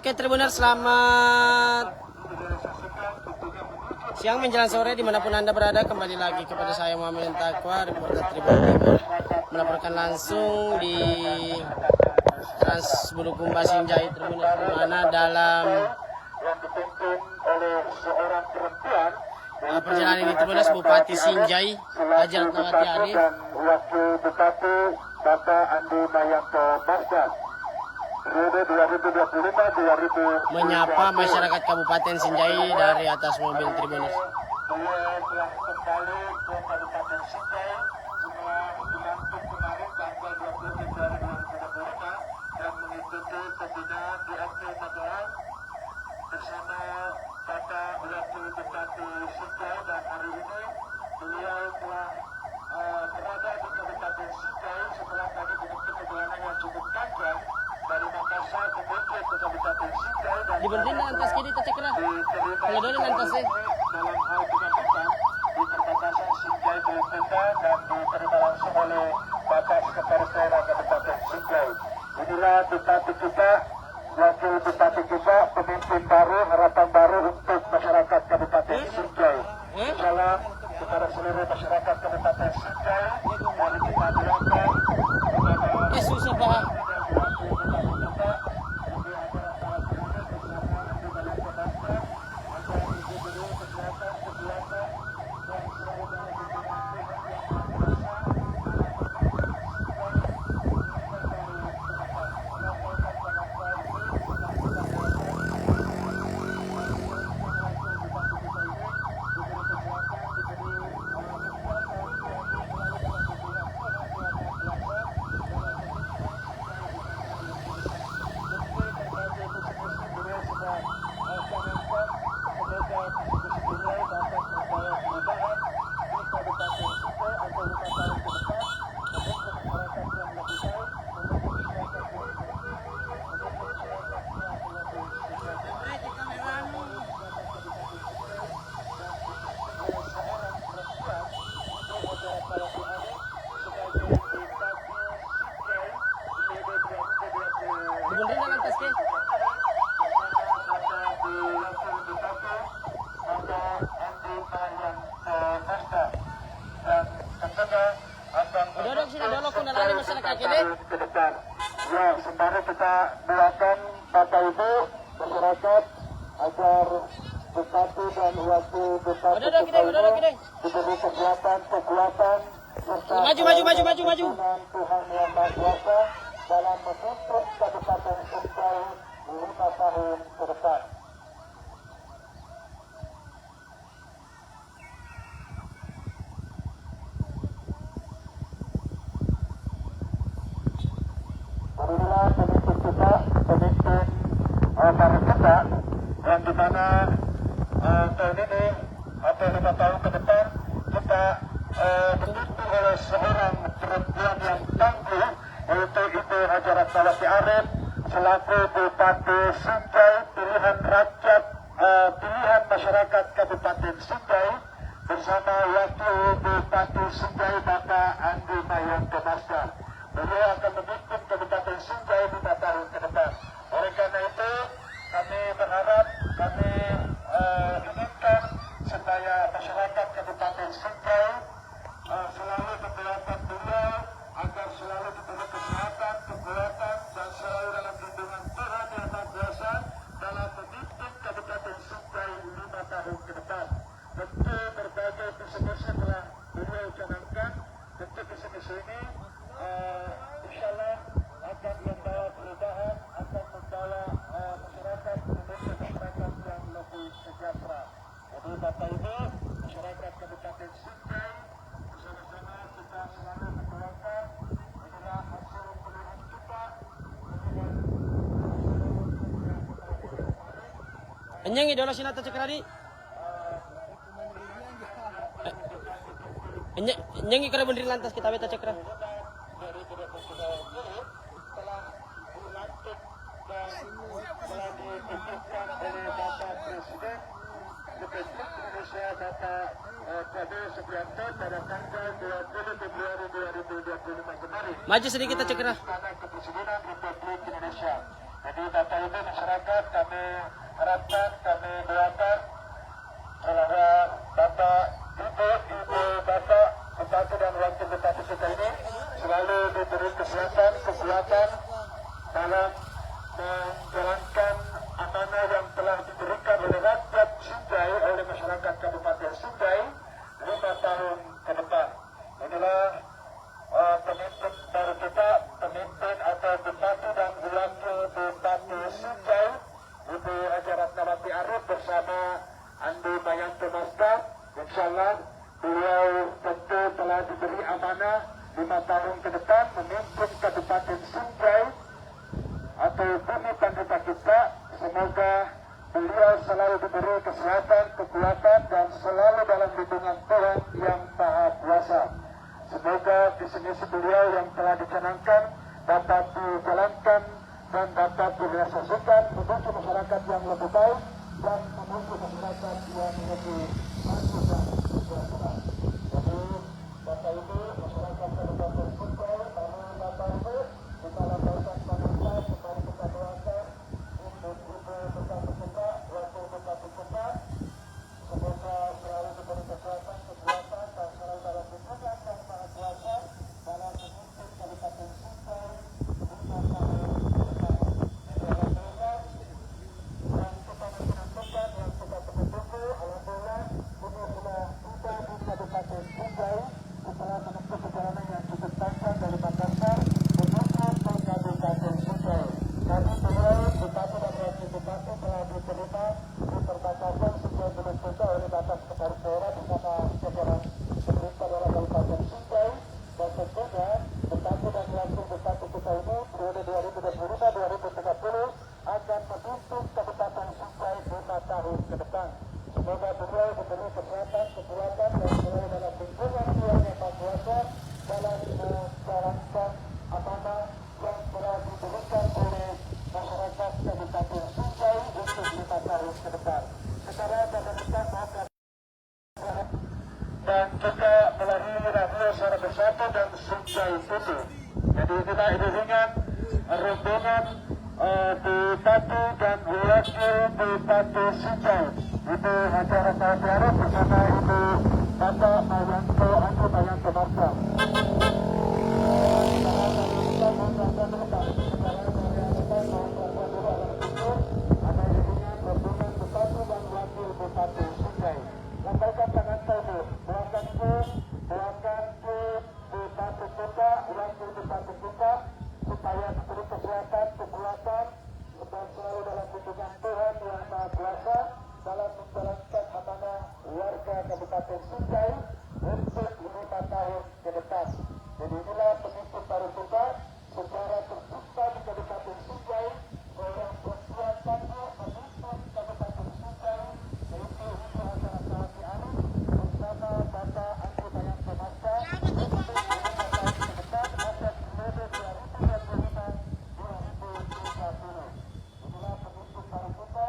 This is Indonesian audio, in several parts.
Oke Tribuners, selamat siang menjelang sore dimanapun Anda berada. Kembali lagi kepada saya Muhammad Takwa, reporter Tribun Timur, melaporkan langsung di Trans Bulukumba Sinjai Tribuners, di mana dalam perjalanan ini Tribuners, Bupati Sinjai Haji Ratnawati Arif dan Wakil Bupati Bapak Andi Mayanto Basdas periode 2025-2030 menyapa masyarakat Kabupaten Sinjai dari atas mobil Tribuners. Beliau telah kembali ke Kabupaten Sinjai setelah dilantik kemarin tanggal 20 Februari 2025 dan mengikuti pembinaan di RT Magelang bersama Bapak Wakil Bupati Sinjai, dan hari ini beliau telah berada di Kabupaten Sinjai setelah tadi menempuh perjalanan yang cukup panjang dari Makassar ke Bogor ke Kabupaten Sinjai, dan Dibanding lantas kini tak ceklah. diterima Kalau dulu lantas sih. dalam hal penyambutan di perbatasan Sinjai Bulukumba dan diterima langsung oleh Bapak Sekretaris Daerah Kabupaten Sinjai. Inilah Bupati kita, Wakil Bupati kita, pemimpin baru, harapan baru untuk masyarakat Kabupaten Sinjai. Salam kepada seluruh masyarakat Kabupaten Sinjai. Mari kita doakan kepada Susah Pak. Dibanding lantas kini. Udah sini dialog kendaraan masyarakat ini. Ya, sembari kita doakan Bapak Ibu masyarakat agar Bupati dan Wakil Bupati Udah kita. diberi kekuatan serta Maju. Tuhan Yang Maha Kuasa dalam menuntut Kabupaten Sinjai 5 tahun ke depan. Inilah pemimpin kita, pemimpin baru kita, yang dimana tahun ini atau 5 tahun ke depan kita dipimpin oleh seorang perempuan yang tangguh, yaitu Ibu Haji Ratnawati Arif selaku Bupati Sinjai, pilihan rakyat, pilihan masyarakat Kabupaten Sinjai, bersama Wakil Bupati Sinjai Bapak Andi Mayanto Basdas. Beliau akan memimpin Kabupaten Sinjai 5 tahun ke depan. Oleh karena itu, kami berharap, kami inginkan supaya masyarakat Kabupaten Sinjai selalu mendoakan beliau agar selalu diberi kesehatan, kekuatan, dan selalu dalam lindungan Tuhan Yang Maha Kuasa dalam memimpin Kabupaten Sinjai 5 tahun ke depan. Tentu berbagai visi-misi telah beliau canangkan. Tentu visi-misi ini insyaAllah akan membawa perubahan, akan membawa masyarakat menjadi masyarakat yang lebih sejahtera. Jadi Bapak Ibu, masyarakat Kabupaten Sinjai, bersama-sama kita selalu mendoakan inilah hasil pilihan kita. Anyang idola sila ta cekradi. Anyang ikra bener lantas kita beta cekra. Dari Presiden telah dilantik dan telah diputuskan oleh Bapak Presiden Republik Indonesia Bapak Prabowo Subianto pada tanggal 20 Februari 2025 kemarin. Maju sedikit ta cekra. Istana Kepresidenan Republik Indonesia. Jadi Jadi Bapak Ibu masyarakat kami harapkan, kami doakan bahwa Bapak Ibu Bapak Bupati dan Wakil Bupati kita ini selalu diberi kesehatan, kekuatan dalam menjalankan amanah yang telah diberikan oleh rakyat Sindai, oleh masyarakat Kabupaten Sindai 5 tahun ke depan. Inilah pemimpin baru kita, pemimpin atau Bupati dan Wakil Bupati Sindai, Ibu Haja Ratnawati Arif bersama Andi Mayanto Mazda. Insyaallah beliau tentu telah diberi amanah 5 tahun ke depan memimpin Kabupaten Sindai atau Bumi Tandita kita. Semoga beliau selalu diberi kesehatan, kekuatan dan selalu dalam lindungan Tuhan yang Maha Kuasa. Semoga visi-misi beliau yang telah dicanangkan dapat dijalankan dan dapat direalisasikan menuju masyarakat yang lebih baik dan menuju masyarakat yang lebih maju dan sejahtera. Jadi Bapak Ibu masyarakat Kabupaten Sindai, kami Bapak Ibu kita lambaikan tangan, kembali kita doakan ibu-ibu bupati kita, wakil bupati kita, semoga selalu diberi kesehatan, kekuatan dan selalu dalam lindungan yang Maha Kuasa dalam memimpin Kabupaten Sindai 5 tahun ke depan. Alhamdulillah yang kita menantikan, yang kita tunggu, alhamdulillah ini sudah tiba di Kabupaten Sindai setelah menempuh perjalanan yang cukup panjang dari Makassar menuju ke Kabupaten Sindai. Kami beliau Bupati dan Wakil Bupati telah diterima di perbatasan Sindai Gunung Putih oleh Batas Sekretaris Daerah bersama jajaran pemerintah daerah Kabupaten Sindai, dan tentunya Bupati dan Wakil Bupati kita ini periode 2025-2030 akan memimpin Kabupaten Sindai 5 tahun ke depan. Semoga beliau diberi kesehatan, kekuatan dan selalu dalam lindungan Tuhan yang Maha Kuasa dalam menjalankan amanah yang telah diberikan oleh masyarakat Kabupaten Sindai untuk 5 tahun ke depan. Secara pemerintah maka dan juga melalui radio secara bersatu dan Sindai TV. Jadi inilah iringan rombongan Bupati dan Wakil Bupati Sindai, Ibu Haja Ratnawati Arif bersama Ibu Bapak Mayanto Andi Mayanto Mazda. Lambaikan tangan saya, doakan Ibu, doakan Bupati kita, Wakil Bupati kita, supaya diberi kesehatan, kekuatan, dan selalu dalam lindungan Tuhan yang Maha Kuasa dalam menjalankan amanah warga Kabupaten Sindai untuk 5 tahun ke depan. Jadi inilah pemimpin baru kita secara terbuka di Kabupaten Sindai yang berbuat tangguh memimpin Kabupaten Sindai, yaitu Ibu Haja Ratnawati Arif bersama Bapak Andi Mayanto Mazda untuk 5 tahun ke depan atas periode 2025-2030. Inilah pemimpin baru kita,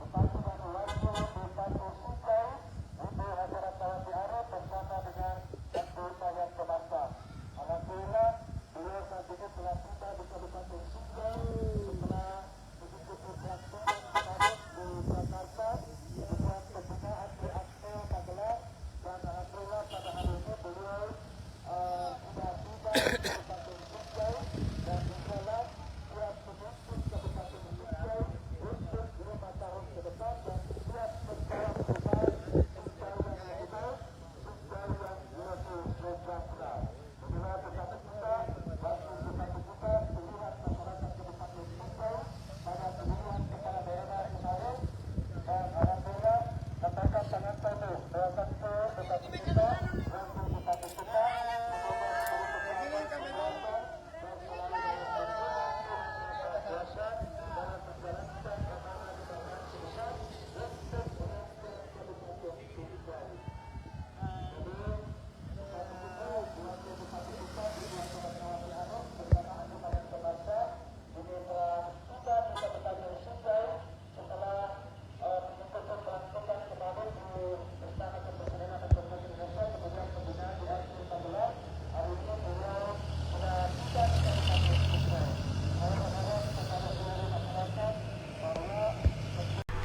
Bupati dan Wakil Bupati Sindai, Ibu Haja Ratnawati Arif bersama dengan Andi Mayanto Mazda. Alhamdulillah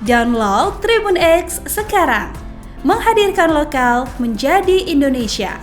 Download Tribun X sekarang. Menghadirkan lokal menjadi Indonesia.